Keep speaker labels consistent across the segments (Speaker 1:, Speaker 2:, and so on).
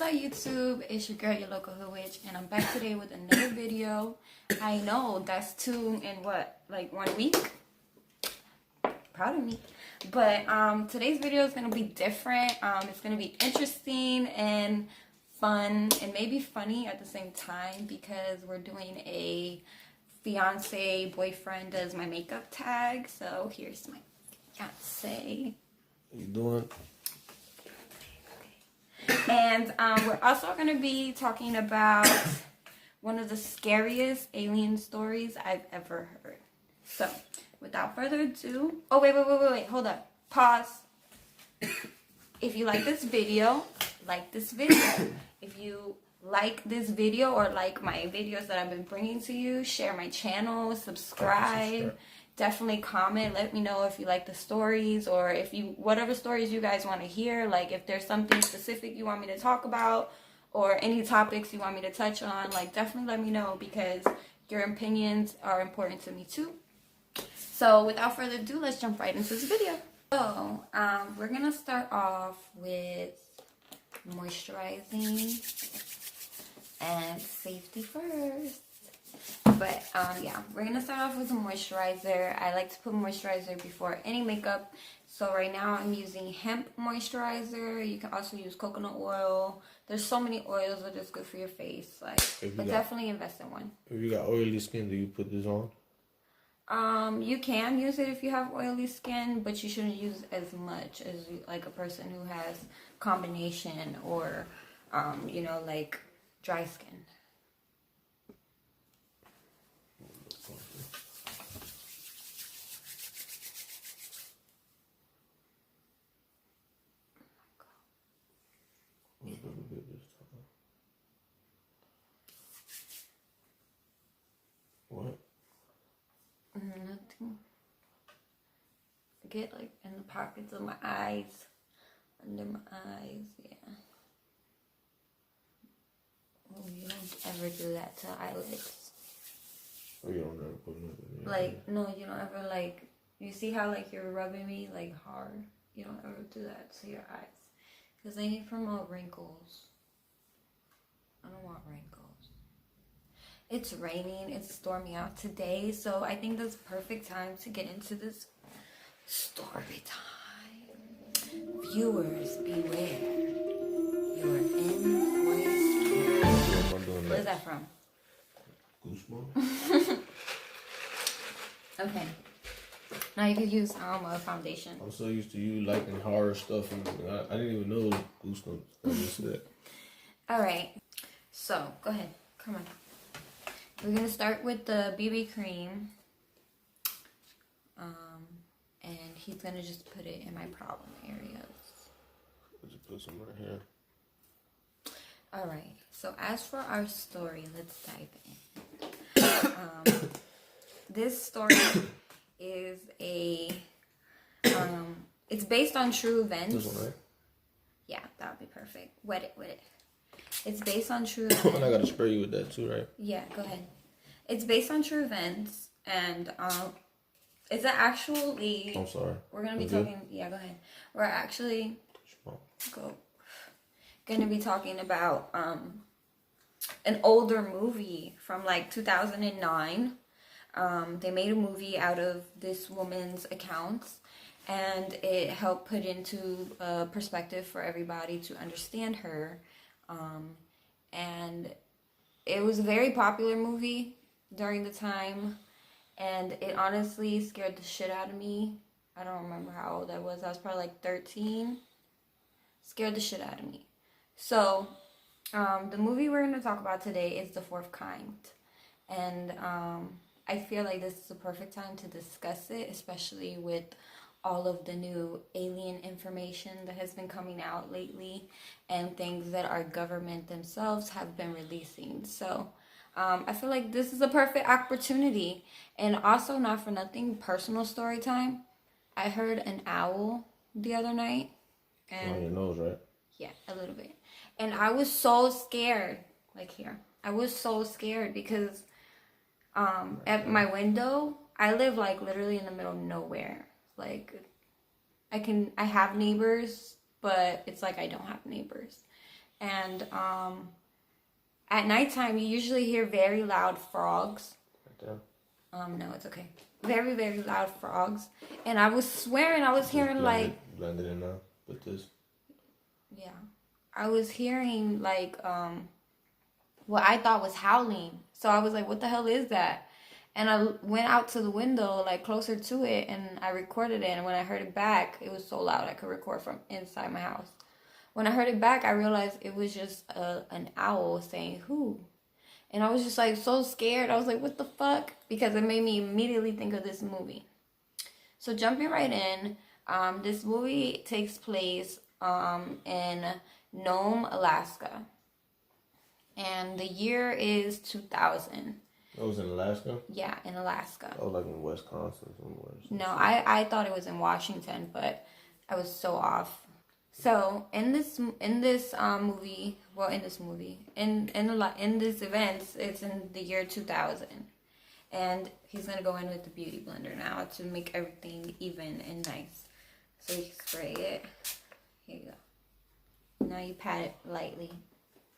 Speaker 1: up YouTube? It's your girl, your local hood witch, and I'm back today with another video. I know that's 2 in what, like 1 week? Proud of me. But today's video is gonna be different. It's gonna be interesting and fun and maybe funny at the same time because we're doing a fiance boyfriend does my makeup tag. So here's my fiance.
Speaker 2: How you doing?
Speaker 1: And we're also going to be talking about one of the scariest alien stories I've ever heard. So, without further ado... Oh, wait. Hold up. Pause. If you like this video, like this video. If you like this video or like my videos that I've been bringing to you, share my channel, subscribe. Definitely comment, let me know if you like the stories or if you, whatever stories you guys want to hear, like if there's something specific you want me to talk about or any topics you want me to touch on, like definitely let me know because your opinions are important to me too. So without further ado, let's jump right into this video. So we're gonna start off with moisturizing and safety first. But yeah, we're gonna start off with a moisturizer. I like to put moisturizer before any makeup. So right now I'm using hemp moisturizer. You can also use coconut oil. There's so many oils that are just good for your face. Like, but definitely invest in one.
Speaker 2: If you got oily skin, do you put this on?
Speaker 1: You can use it if you have oily skin, but you shouldn't use as much as like a person who has combination or you know, like dry skin.
Speaker 2: What?
Speaker 1: Nothing. Get like in the pockets of my eyes, under my eyes, yeah. Oh, you don't ever do that to eyelids.
Speaker 2: Oh, you don't ever put nothing in.
Speaker 1: Like, no, you don't ever like, you see how like you're rubbing me like hard? You don't ever do that to your eyes. Because they promote wrinkles. I don't want wrinkles. It's raining, it's stormy out today, so I think that's perfect time to get into this story time. Viewers, beware. You're in for a scare. What is that from?
Speaker 2: Goosebumps?
Speaker 1: Okay. Now you could use a foundation.
Speaker 2: I'm so used to you liking horror stuff, and I didn't even know Goosebumps. I just said.
Speaker 1: Alright, so go ahead. Come on. We're going to start with the BB cream. And he's going to just put it in my problem areas.
Speaker 2: I'll just put some right here.
Speaker 1: Alright, so as for our story, let's dive in. This story is a... it's based on true events.
Speaker 2: This one, right?
Speaker 1: Yeah, that would be perfect. Wet it. It's based on true
Speaker 2: And
Speaker 1: events.
Speaker 2: I gotta spray you with that too, right?
Speaker 1: Yeah, go ahead. It's based on true events, and it's actually...
Speaker 2: I'm sorry.
Speaker 1: We're gonna be talking... Yeah, go ahead. We're actually gonna be talking about an older movie from like 2009. They made a movie out of this woman's accounts, and it helped put into perspective for everybody to understand her. And it was a very popular movie during the time, and it honestly scared the shit out of me. I don't remember how old I was. I was probably like 13. Scared the shit out of me. So, the movie we're going to talk about today is The Fourth Kind. And I feel like this is the perfect time to discuss it, especially with all of the new alien information that has been coming out lately and things that our government themselves have been releasing. So I feel like this is a perfect opportunity. And also, not for nothing, personal story time. I heard an owl the other night. And
Speaker 2: on your nose, right?
Speaker 1: Yeah, a little bit. And I was so scared. Like here. I was so scared because at my window, I live like literally in the middle of nowhere. Like, I have neighbors, but it's like I don't have neighbors. And at nighttime, you usually hear very loud frogs.
Speaker 2: Right there.
Speaker 1: No, it's okay. Very, very loud frogs. And I was swearing I was hearing
Speaker 2: blended in now with this.
Speaker 1: Yeah. I was hearing what I thought was howling. So I was like, what the hell is that? And I went out to the window, like closer to it, and I recorded it. And when I heard it back, it was so loud I could record from inside my house. When I heard it back, I realized it was just an owl saying, who? And I was just like so scared. I was like, what the fuck? Because it made me immediately think of this movie. So jumping right in, this movie takes place in Nome, Alaska. And the year is 2000.
Speaker 2: That was in Alaska?
Speaker 1: Yeah, in Alaska.
Speaker 2: Oh, like in Wisconsin somewhere.
Speaker 1: No, I thought it was in Washington, but I was so off. So in this movie, in this event, it's in the year 2000, and he's gonna go in with the beauty blender now to make everything even and nice. So you spray it. Here you go. Now you pat it lightly,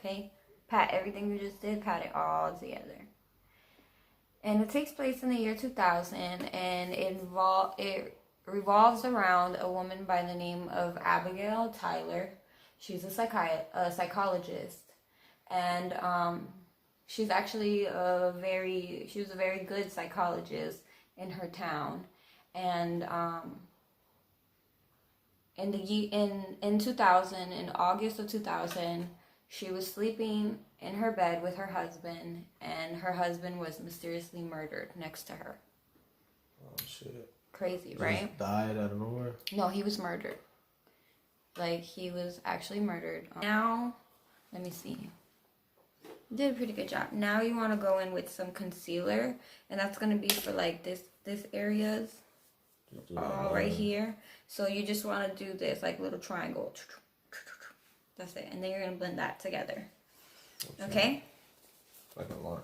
Speaker 1: okay? Pat everything you just did. Pat it all together. And it takes place in the year 2000, and it revolves around a woman by the name of Abigail Tyler. She's a psychologist, and she's actually she was a very good psychologist in her town. And in 2000, in August of 2000, she was sleeping in her bed with her husband, and her husband was mysteriously murdered next to her.
Speaker 2: Oh shit.
Speaker 1: Crazy, right?
Speaker 2: Just died out of nowhere?
Speaker 1: No, he was murdered. Like, he was actually murdered. Now, let me see. You did a pretty good job. Now you want to go in with some concealer, and that's going to be for like this areas. All right here. So you just want to do this, like little triangle. That's it. And then you're going to blend that together. Okay?
Speaker 2: Like a line.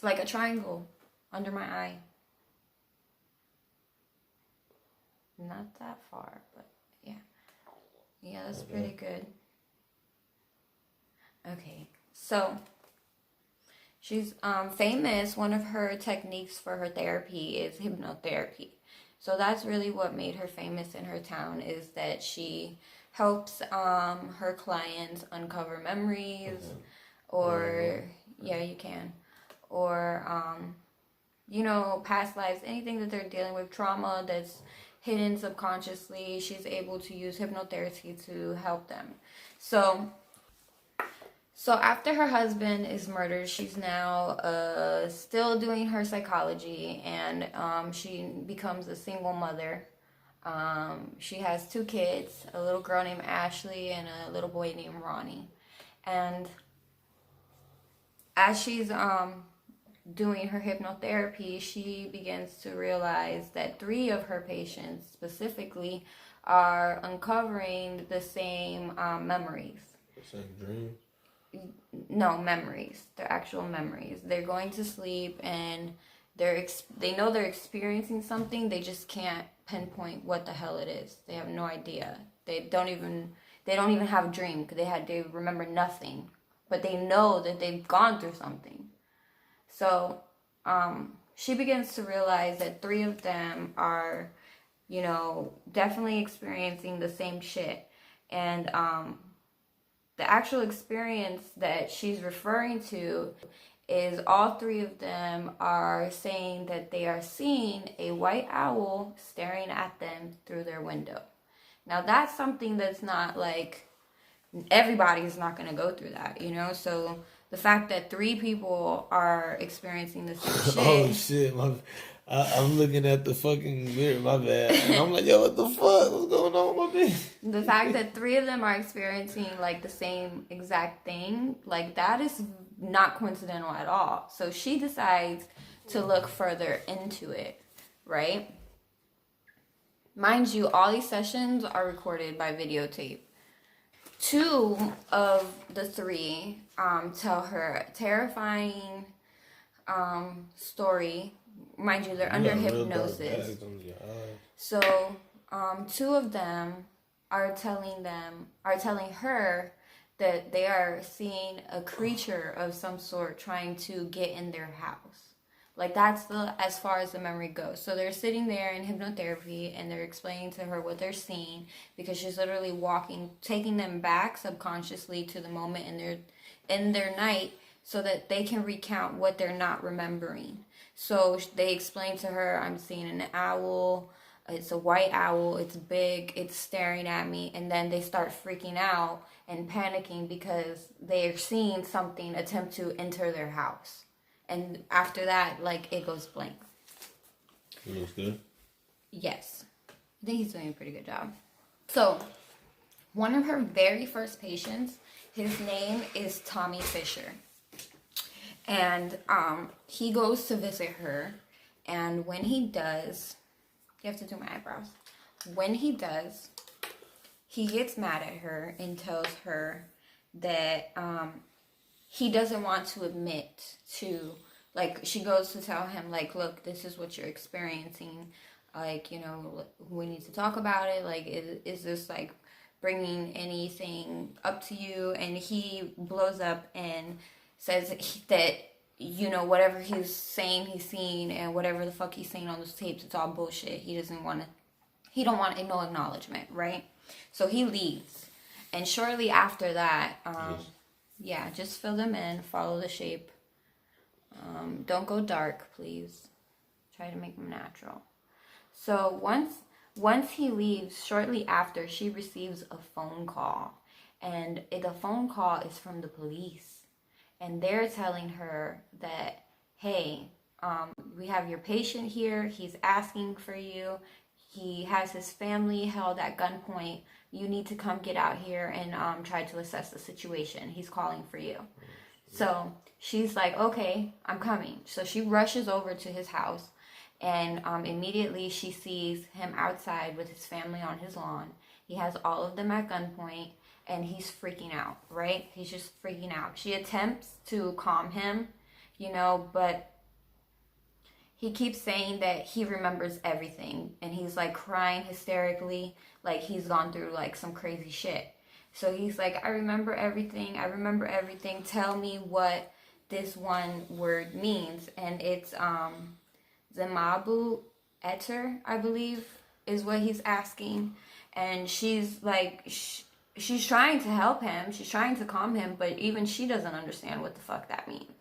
Speaker 1: Like a triangle under my eye. Not that far, but yeah. Yeah, that's pretty good. Okay. So, she's famous. One of her techniques for her therapy is hypnotherapy. So that's really what made her famous in her town, is that she helps her clients uncover memories, or yeah, you can, or past lives, anything that they're dealing with, trauma that's hidden subconsciously. She's able to use hypnotherapy to help them. So after her husband is murdered, she's now still doing her psychology, and she becomes a single mother. She has 2 kids, a little girl named Ashley and a little boy named Ronnie. And as she's doing her hypnotherapy, she begins to realize that 3 of her patients specifically are uncovering the same memories.
Speaker 2: The same dreams?
Speaker 1: No, memories. They're actual memories. They're going to sleep, and they know they're experiencing something. They just can't pinpoint what the hell it is. They have no idea. They don't even have a dream, because they remember nothing, but they know that they've gone through something. So she begins to realize that 3 of them are, definitely experiencing the same shit. And the actual experience that she's referring to is all 3 of them are saying that they are seeing a white owl staring at them through their window. Now, that's something that's not like, everybody's not going to go through that, So the fact that 3 people are experiencing the same shit.
Speaker 2: Oh shit, I'm looking at the fucking mirror, my bad. And I'm like, yo, what the fuck? What's going on with me?
Speaker 1: The fact that 3 of them are experiencing like the same exact thing, like that is not coincidental at all. So she decides to look further into it, right? Mind you, all these sessions are recorded by videotape. 2 of the 3 tell her a terrifying story. Mind you, they're under hypnosis. So 2 of them are telling her that they are seeing a creature of some sort trying to get in their house. Like, that's as far as the memory goes. So they're sitting there in hypnotherapy, and they're explaining to her what they're seeing, because she's literally taking them back subconsciously to the moment in their night, so that they can recount what they're not remembering. So they explain to her, I'm seeing an owl. It's a white owl. It's big. It's staring at me. And then they start freaking out and panicking because they're seeing something attempt to enter their house. And after that, like, it goes blank.
Speaker 2: It looks good?
Speaker 1: Yes. I think he's doing a pretty good job. So, one of her very first patients, his name is Tommy Fisher. And he goes to visit her. And when he does, you have to do my eyebrows. When he does, he gets mad at her and tells her that he doesn't want to admit to, like, she goes to tell him, like, look, this is what you're experiencing. Like, you know, we need to talk about it. Like, is this, like, bringing anything up to you? And he blows up and says that, you know, whatever he's saying he's seen and whatever the fuck he's saying on those tapes, it's all bullshit. He don't want no acknowledgement, right? So he leaves. And shortly after that, yeah, just fill them in, follow the shape. Don't go dark, please. Try to make them natural. So once he leaves, shortly after, she receives a phone call. And the phone call is from the police. And they're telling her that, hey, we have your patient here. He's asking for you. He has his family held at gunpoint. You need to come get out here and try to assess the situation. He's calling for you. So she's like, okay, I'm coming. So she rushes over to his house, and immediately she sees him outside with his family on his lawn. He has all of them at gunpoint, and he's freaking out, right? He's just freaking out. She attempts to calm him, you know, but he keeps saying that he remembers everything, and he's like crying hysterically, like he's gone through like some crazy shit. So he's like, I remember everything. Tell me what this one word means. And it's Zamabu Eter, I believe, is what he's asking. And she's like, she's trying to help him. She's trying to calm him, but even she doesn't understand what the fuck that means.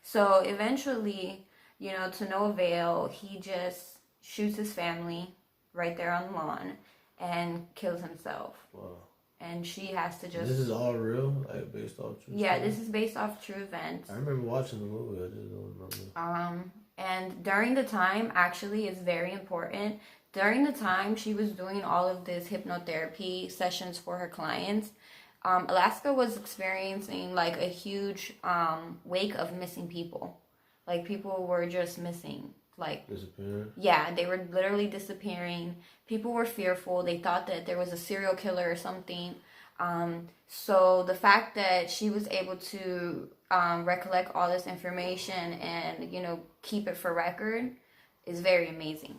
Speaker 1: So eventually, you know, to no avail, he just shoots his family right there on the lawn and kills himself. Wow. And she has to just...
Speaker 2: This is all real? Like, based off true
Speaker 1: Yeah,
Speaker 2: story?
Speaker 1: this is based off true events.
Speaker 2: I remember watching the movie. I just don't remember.
Speaker 1: And during the time, actually, is very important. During the time she was doing all of this hypnotherapy sessions for her clients, Alaska was experiencing, like, a huge wake of missing people. Like, people were just missing. Like,
Speaker 2: disappearing?
Speaker 1: Yeah, they were literally disappearing. People were fearful. They thought that there was a serial killer or something. So the fact that she was able to recollect all this information and, you know, keep it for record is very amazing.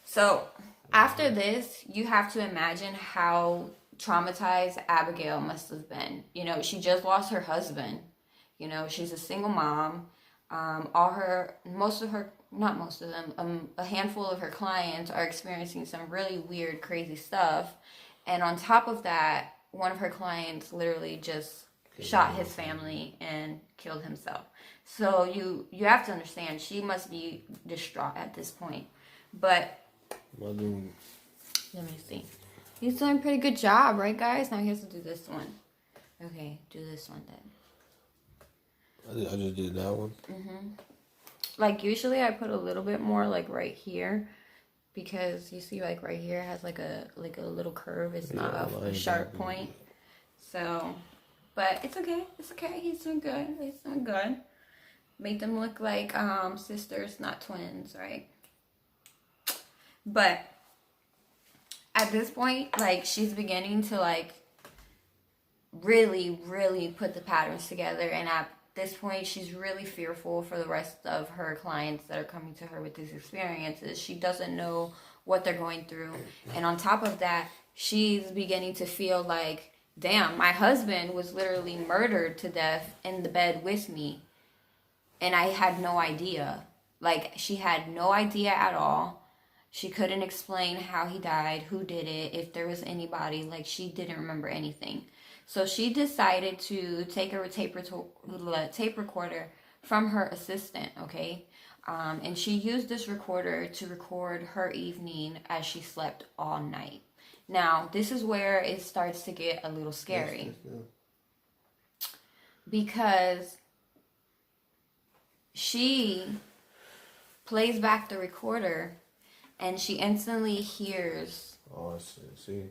Speaker 1: So after this, you have to imagine how traumatized Abigail must have been. You know, she just lost her husband. You know, she's a single mom. A handful of her clients are experiencing some really weird, crazy stuff. And on top of that, one of her clients literally just shot his family and killed himself. So you have to understand, she must be distraught at this point. But let me see. He's doing a pretty good job, right, guys? Now he has to do this one. Okay, do this one then.
Speaker 2: I just did that one.
Speaker 1: Like, usually I put a little bit more, like, right here. Because you see, like, right here has, like a little curve. It's not a sharp point. So, but it's okay. It's okay. He's doing good. Make them look like sisters, not twins, right? But at this point, like, she's beginning to, like, really, really put the patterns together. And at this point, she's really fearful for the rest of her clients that are coming to her with these experiences. She doesn't know what they're going through. And on top of that, she's beginning to feel like damn, my husband was literally murdered to death in the bed with me, and I had no idea. Like, she had no idea at all. She couldn't explain how he died, who did it, if there was anybody. Like, she didn't remember anything. So she decided to take a tape recorder from her assistant, okay? And she used this recorder to record her evening as she slept all night. Now, this is where it starts to get a little scary. Because she plays back the recorder and she instantly hears...
Speaker 2: Oh, I see.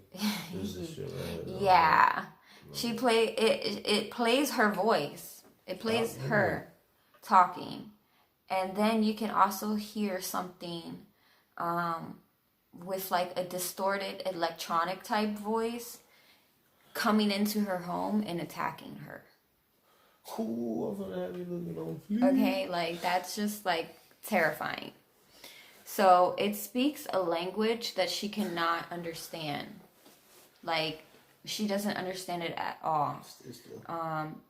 Speaker 2: This is shit right here.
Speaker 1: Yeah. She it plays her voice. It plays her talking. And then you can also hear something with like a distorted electronic type voice coming into her home and attacking her.
Speaker 2: Ooh, I'm gonna have you looking on.
Speaker 1: Okay, like that's just like terrifying. So it speaks a language that she cannot understand. Like, she doesn't understand it at all.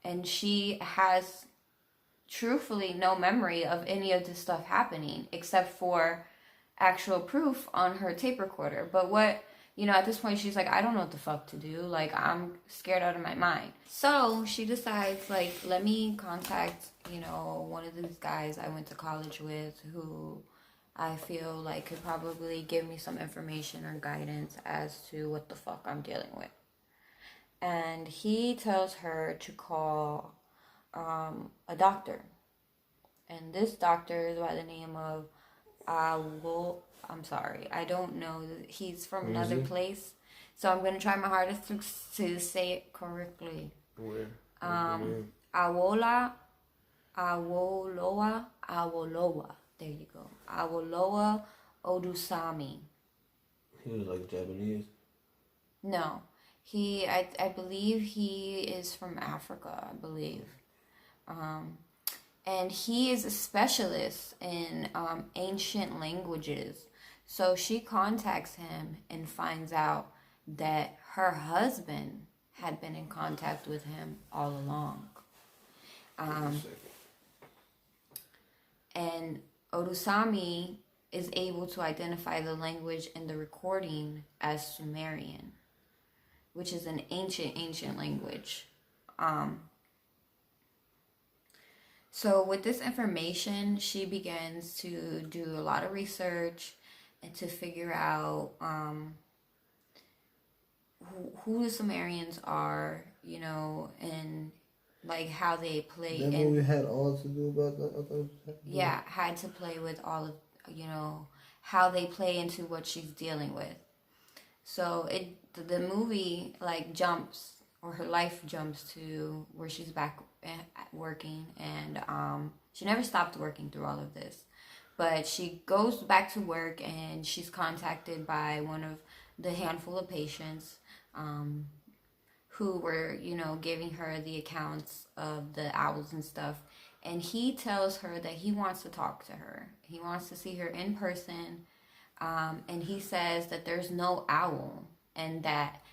Speaker 1: And she has truthfully no memory of any of this stuff happening except for actual proof on her tape recorder. But what, at this point she's like, I don't know what the fuck to do. Like, I'm scared out of my mind. So she decides, like, let me contact, one of these guys I went to college with who I feel like could probably give me some information or guidance as to what the fuck I'm dealing with. And he tells her to call a doctor. And this doctor is by the name of I'm sorry, I don't know. He's from another place. So I'm going to try my hardest to say it correctly.
Speaker 2: Where?
Speaker 1: Awoloa. There you go. Awoloa Odusami.
Speaker 2: He was like Japanese?
Speaker 1: No. I believe he is from Africa, I believe. And he is a specialist in ancient languages. So she contacts him and finds out that her husband had been in contact with him all along. And Odusami is able to identify the language in the recording as Sumerian, which is an ancient language. So with this information, she begins to do a lot of research and to figure out who the Sumerians are, and like how they play.
Speaker 2: That movie had all to do about that?
Speaker 1: Yeah, had to play with all of, how they play into what she's dealing with. So the movie like jumps, or her life jumps to where she's back at working, and she never stopped working through all of this. But she goes back to work and she's contacted by one of the handful of patients who were, giving her the accounts of the owls and stuff. And he tells her that he wants to talk to her. He wants to see her in person. And he says that there's no owl, and that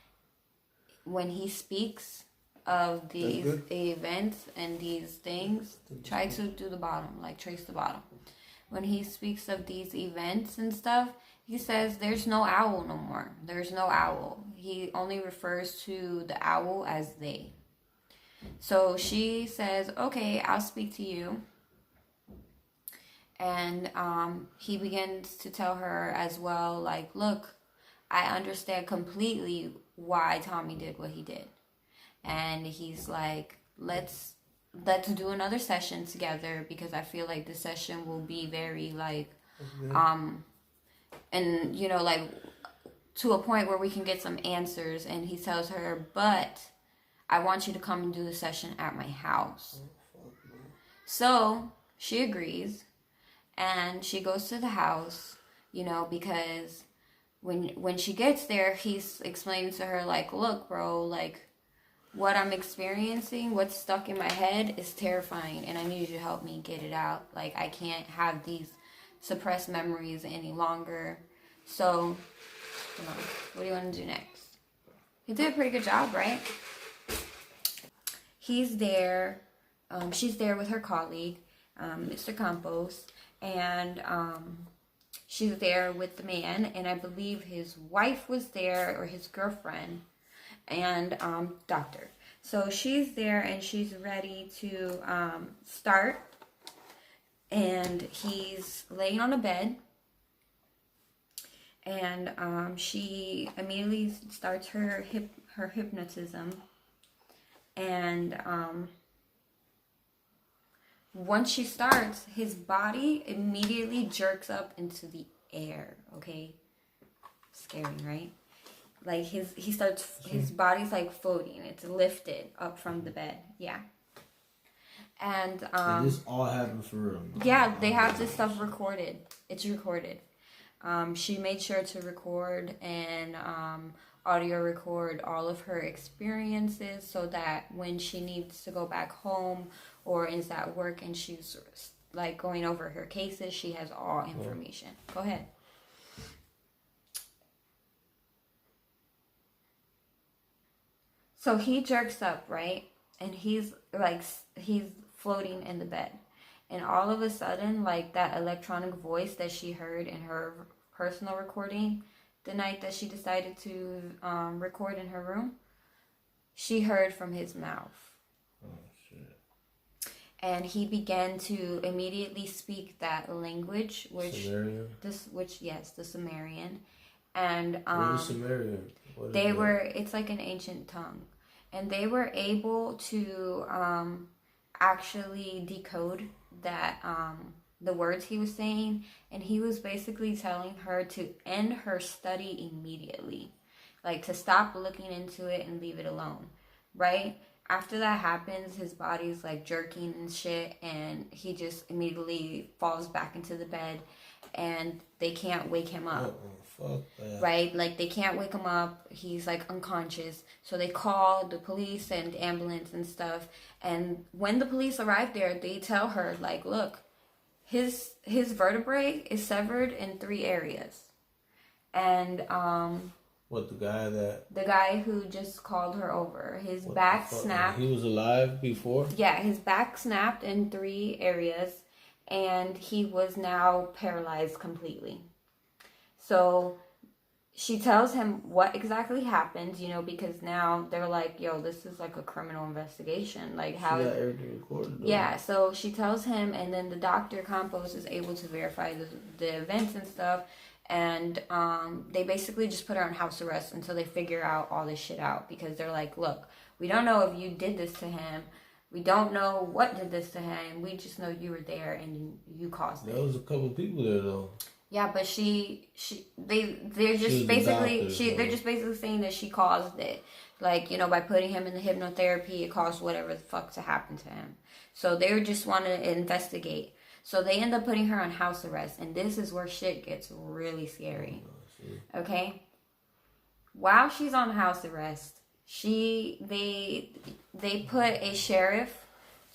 Speaker 1: when he speaks of these events and these things, try to do the bottom, like trace the bottom. When he speaks of these events and stuff, he says there's no owl no more. There's no owl. He only refers to the owl as they. So she says, okay, I'll speak to you. And he begins to tell her as well, like, look, I understand completely why Tommy did what he did. And he's like, let's do another session together, because I feel like this session will be very like and like to a point where we can get some answers. And he tells her, but I want you to come and do the session at my house. So she agrees, and she goes to the house, because when she gets there, he's explaining to her, like, look, bro, like, what I'm experiencing, what's stuck in my head is terrifying, and I need you to help me get it out. Like, I can't have these suppressed memories any longer. So, what do you want to do next? You did a pretty good job, right? he's there. She's there with her colleague, Mr. Campos, and she's there with the man, and I believe his wife was there, or his girlfriend, and doctor. So she's there, and she's ready to start, and he's laying on a bed, and she immediately starts her hypnotism, and once she starts, his body immediately jerks up into the air. Okay, scary, right? Like his body's like floating. It's lifted up from the bed. Yeah. And
Speaker 2: this all happened for real.
Speaker 1: Yeah, they have this stuff recorded. It's recorded. She made sure to record and audio record all of her experiences, so that when she needs to go back home or is at work and she's like going over her cases, she has all information. Go ahead. So he jerks up, right? And he's floating in the bed. And all of a sudden, like, that electronic voice that she heard in her personal recording the night that she decided to record in her room, she heard from his mouth.
Speaker 2: Oh, shit.
Speaker 1: And he began to immediately speak that language, which
Speaker 2: Sumerian?
Speaker 1: the Sumerian. And
Speaker 2: what is Sumerian?
Speaker 1: It's like an ancient tongue. And they were able to actually decode that the words he was saying, and he was basically telling her to end her study immediately, like to stop looking into it and leave it alone, right? After that happens, his body's like jerking and shit, and he just immediately falls back into the bed, and they can't wake him up.
Speaker 2: Fuck that.
Speaker 1: Right? Like, they can't wake him up. He's like unconscious. So they call the police and ambulance and stuff. And when the police arrive there, they tell her, like, look, his vertebrae is severed in 3 areas. And the guy who just called her over, his back snapped.
Speaker 2: He was alive before?
Speaker 1: Yeah, his back snapped in 3 areas, and he was now paralyzed completely. So she tells him what exactly happened, because now they're like, yo, this is like a criminal investigation. Like, how...
Speaker 2: She got everything recorded, though.
Speaker 1: Yeah, so she tells him, and then the doctor, Campos, is able to verify the events and stuff, and they basically just put her on house arrest until they figure out all this shit out, because they're like, look, we don't know if you did this to him. We don't know what did this to him. We just know you were there and you caused it.
Speaker 2: There was a couple people there, though.
Speaker 1: Yeah, but they're just basically saying that she caused it. Like, by putting him in the hypnotherapy, it caused whatever the fuck to happen to him. So they just want to investigate. So they end up putting her on house arrest, and this is where shit gets really scary. Okay? While she's on house arrest, they put a sheriff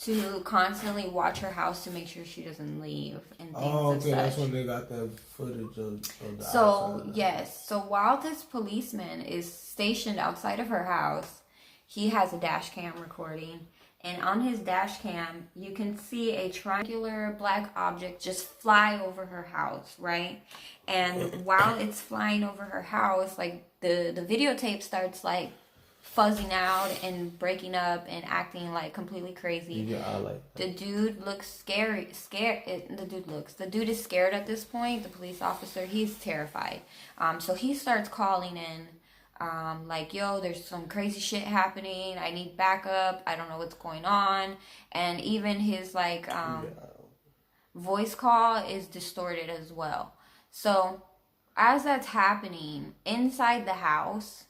Speaker 1: to constantly watch her house to make sure she doesn't leave and things of such.
Speaker 2: That's when they got the footage of the
Speaker 1: So, yes. So while this policeman is stationed outside of her house, he has a dash cam recording. And on his dash cam, you can see a triangular black object just fly over her house, right? And while it's flying over her house, like, the videotape starts, like, fuzzing out and breaking up and acting like completely crazy. The dude looks the dude is scared at this point. The police officer, he's terrified. So he starts calling in, like, yo, there's some crazy shit happening. I need backup. I don't know what's going on. And even his voice call is distorted as well. So as that's happening inside the house,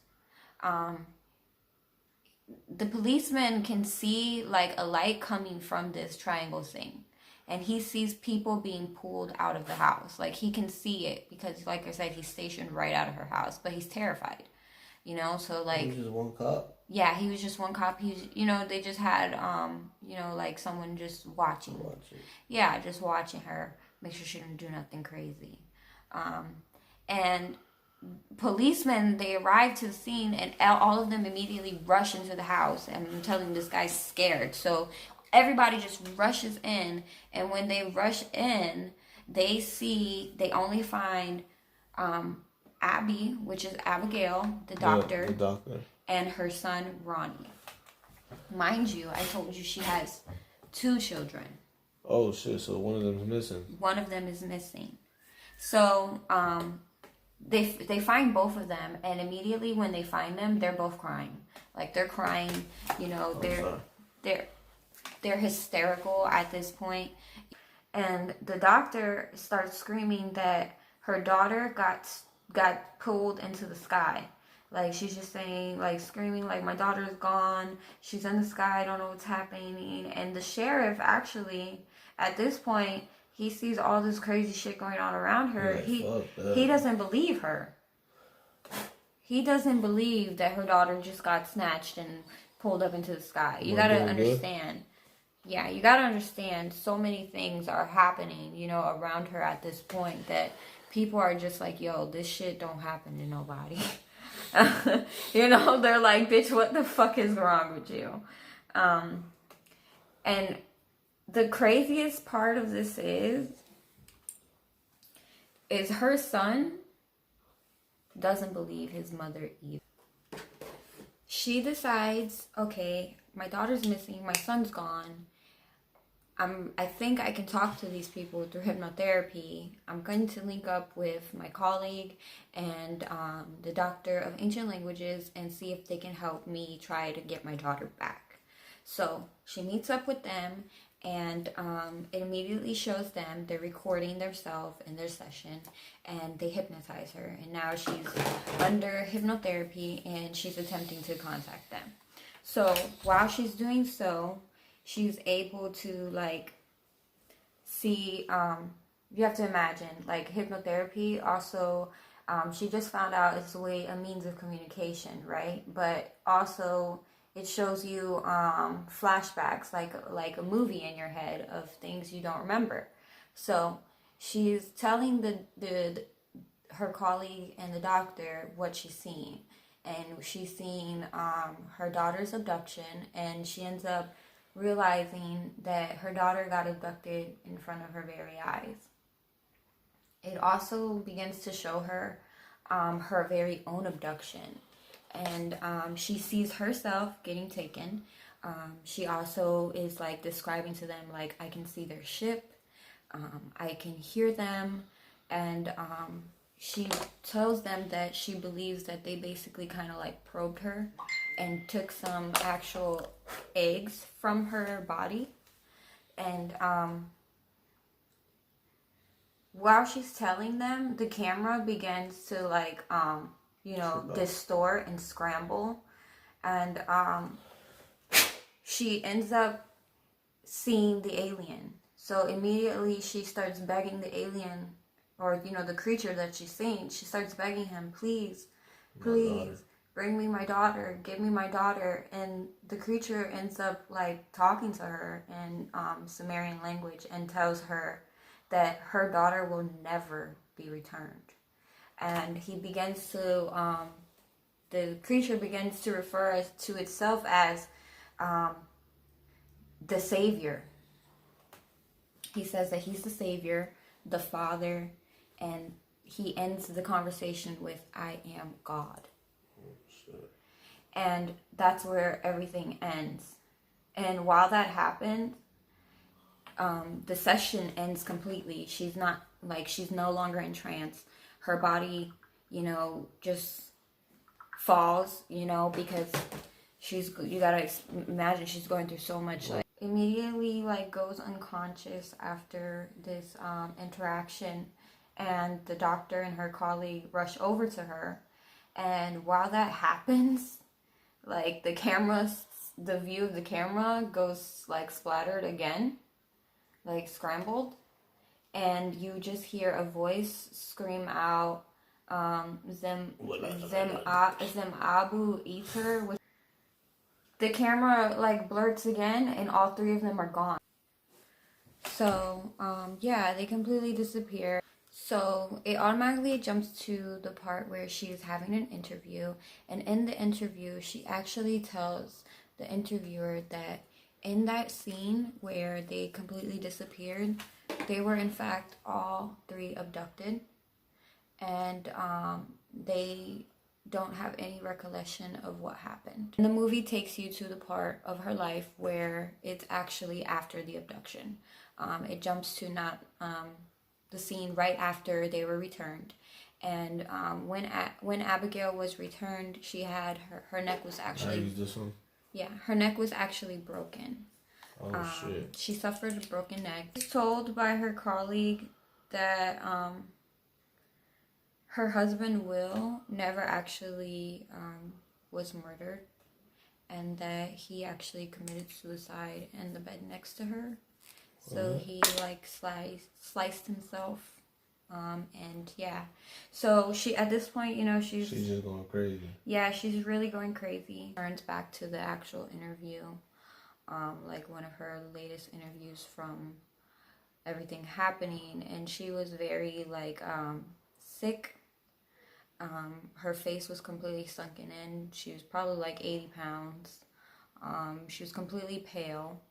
Speaker 1: the policeman can see like a light coming from this triangle thing, and he sees people being pulled out of the house. Like, he can see it because, like I said, he's stationed right out of her house, but he's terrified, so like...
Speaker 2: He was just one cop?
Speaker 1: Yeah, he was just one cop. He's, they just had, like someone just watching. Yeah, just watching her, make sure she didn't do nothing crazy. And policemen, they arrive to the scene, and all of them immediately rush into the house. And I'm telling you, this guy's scared. So everybody just rushes in. And when they rush in, they only find Abby, which is Abigail, the doctor,
Speaker 2: the doctor,
Speaker 1: and her son, Ronnie. Mind you, I told you she has 2 children.
Speaker 2: Oh shit! So one of them is missing.
Speaker 1: One of them is missing. So they find both of them, and immediately when they find them, they're both crying. Like, they're crying. You know, they're hysterical at this point. And the doctor starts screaming that her daughter got pulled into the sky. Like, she's just saying, like, screaming, like, my daughter's gone. She's in the sky. I don't know what's happening. And the sheriff, actually, at this point, he sees all this crazy shit going on around her.
Speaker 2: Yeah,
Speaker 1: he doesn't believe her. He doesn't believe that her daughter just got snatched and pulled up into the sky. You gotta understand. Yeah, you gotta understand, so many things are happening, you know, around her at this point, that people are just like, yo, this shit don't happen to nobody. You know, they're like, bitch, what the fuck is wrong with you? And the craziest part of this is her son doesn't believe his mother either. She decides, okay, my daughter's missing, my son's gone. I think I can talk to these people through hypnotherapy. I'm going to link up with my colleague and the doctor of ancient languages and see if they can help me try to get my daughter back. So she meets up with them, and it immediately shows them they're recording themselves in their session, and they hypnotize her. And now she's under hypnotherapy, and she's attempting to contact them. So while she's doing so, she's able to, like, see, you have to imagine, like, hypnotherapy also, she just found out it's a means of communication, right? But also, it shows you flashbacks, like a movie in your head of things you don't remember. So she's telling her colleague and the doctor what she's seeing. And she's seeing her daughter's abduction, and she ends up realizing that her daughter got abducted in front of her very eyes. It also begins to show her her very own abduction, and she sees herself getting taken. She also is, like, describing to them, like, I can see their ship, I can hear them, and she tells them that she believes that they basically kind of, like, probed her and took some actual eggs from her body. And while she's telling them, the camera begins to, like, distort and scramble. And she ends up seeing the alien. So immediately she starts begging the alien, or, you know, the creature that she's seeing. She starts begging him, please, bring me my daughter, give me my daughter. And the creature ends up, like, talking to her in Sumerian language and tells her that her daughter will never be returned. And he begins to, the creature begins to refer to itself as the savior. He says that he's the savior, the father, and he ends the conversation with, I am God. And that's where everything ends. And while that happened, the session ends completely. She's no longer in trance. Her body, you know, just falls, you know, because you gotta imagine she's going through so much, like, immediately, like, goes unconscious after this interaction. And the doctor and her colleague rush over to her. And while that happens, like, the view of the camera goes, like, splattered again, like, scrambled. And you just hear a voice scream out, Zem Abu Eater. The camera, like, blurts again, and all 3 of them are gone. So, yeah, they completely disappear. So it automatically jumps to the part where she is having an interview, and in the interview she actually tells the interviewer that in that scene where they completely disappeared, they were in fact all three abducted, and they don't have any recollection of what happened. And the movie takes you to the part of her life where it's actually after the abduction. It jumps to not the scene right after they were returned, and when Abigail was returned, she had her neck was actually.
Speaker 2: I use this one.
Speaker 1: Yeah, her neck was actually broken.
Speaker 2: Oh shit!
Speaker 1: She suffered a broken neck. She was told by her colleague that her husband Will never actually was murdered, and that he actually committed suicide in the bed next to her. So he like sliced himself, and yeah. So she at this point, you know, she's
Speaker 2: just going crazy.
Speaker 1: Yeah, she's really going crazy. Turns back to the actual interview, like one of her latest interviews from everything happening, and she was very like sick. Her face was completely sunken in. She was probably like 80 pounds. She was completely pale.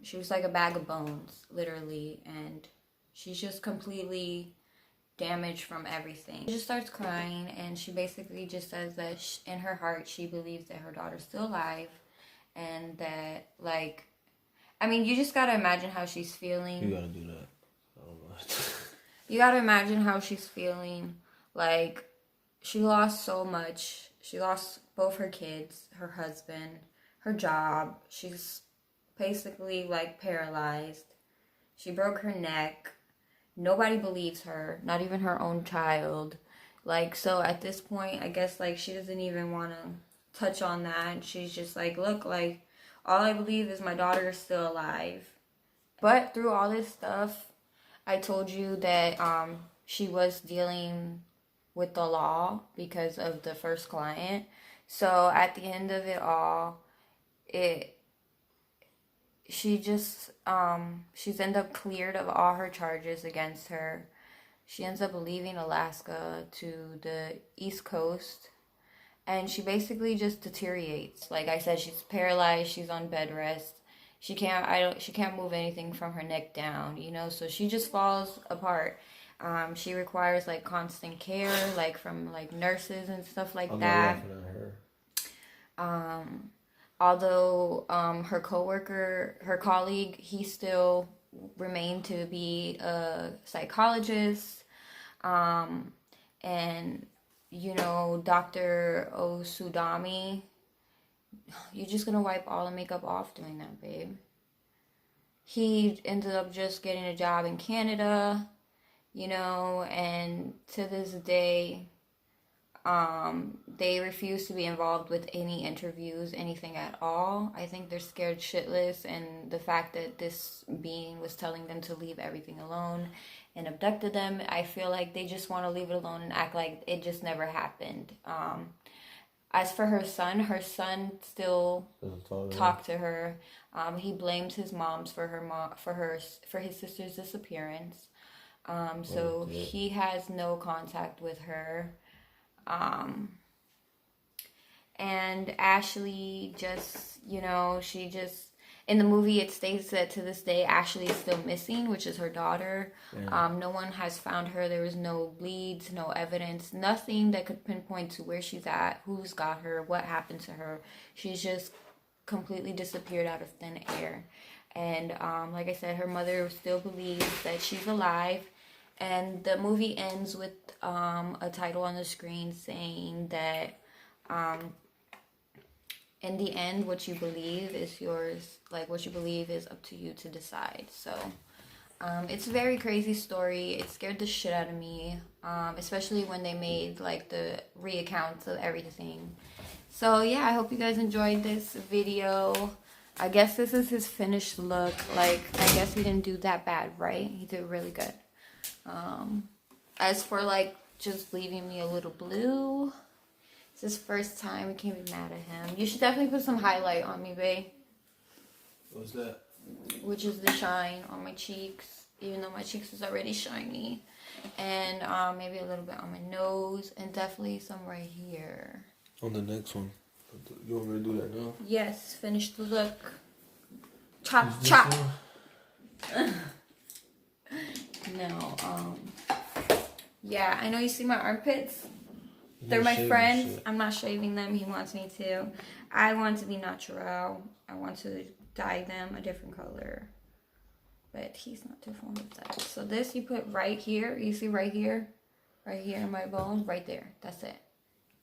Speaker 1: She was like a bag of bones, literally, and she's just completely damaged from everything. She just starts crying, and she basically just says that in her heart she believes that her daughter's still alive, and that, like, I mean, you just gotta imagine how she's feeling.
Speaker 2: You gotta do that. I don't know.
Speaker 1: You gotta imagine how she's feeling. Like, she lost so much. She lost both her kids, her husband, her job. She's basically like paralyzed. She broke her neck. Nobody believes her, not even her own child. Like, so at this point, I guess like she doesn't even want to touch on that. She's just like, look, like, all I believe is my daughter is still alive. But through all this stuff, I told you that she was dealing with the law because of the first client. So at the end of it all, she's ended up cleared of all her charges against her. She ends up leaving Alaska to the East Coast, and she basically just deteriorates. Like I said, she's paralyzed, she's on bed rest. She can't move anything from her neck down, you know, so she just falls apart. She requires like constant care, like from like nurses and stuff like that.
Speaker 2: I'm not laughing at her.
Speaker 1: Although her colleague, he still remained to be a psychologist, and you know, Dr. Osudami, you're just gonna wipe all the makeup off doing that, babe. He ended up just getting a job in Canada, you know, and to this day, they refuse to be involved with any interviews, anything at all. I think they're scared shitless, and the fact that this being was telling them to leave everything alone and abducted them, I feel like they just want to leave it alone and act like it just never happened. As for her son still talked to her. He blames his moms for his sister's disappearance. So he has no contact with her. And Ashley just, you know, in the movie it states that to this day Ashley is still missing, which is her daughter. Yeah. No one has found her. There was no leads, no evidence, nothing that could pinpoint to where she's at, who's got her, what happened to her. She's just completely disappeared out of thin air. And like I said, her mother still believes that she's alive. And the movie ends with a title on the screen saying that in the end, what you believe is yours. Like, what you believe is up to you to decide. So it's a very crazy story. It scared the shit out of me, especially when they made like the reaccounts of everything. So yeah, I hope you guys enjoyed this video. I guess this is his finished look. Like, I guess he didn't do that bad, right? He did really good. As for like just leaving me a little blue, it's his first time. We can't be mad at him. You should definitely put some highlight on me, babe.
Speaker 2: What's that?
Speaker 1: Which is the shine on my cheeks. even though my cheeks is already shiny. And maybe a little bit on my nose, and definitely some right here.
Speaker 2: On the next one. You want me to do that now?
Speaker 1: Yes, finish the look. Chop, chop. No, yeah, I know you see my armpits. They're my friends. Shit. I'm not shaving them. He wants me to. I want to be natural. I want to dye them a different color. But he's not too fond of that. So this you put right here. You see right here? Right here in my bone. Right there. That's it.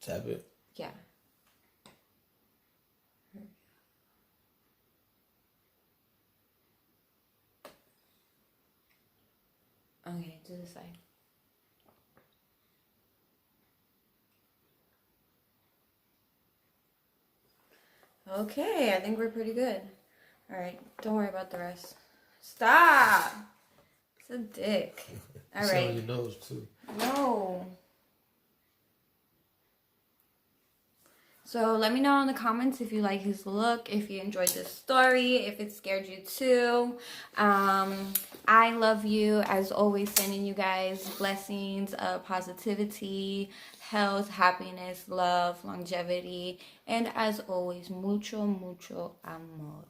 Speaker 2: Tap it?
Speaker 1: Yeah. Okay, to the side. Okay, I think we're pretty good. Alright, don't worry about the rest. Stop! It's a dick. Alright.
Speaker 2: It's on your nose, too.
Speaker 1: No. So let me know in the comments if you like his look, if you enjoyed this story, if it scared you too. I love you. As always, sending you guys blessings of positivity, health, happiness, love, longevity, and as always, mucho, mucho amor.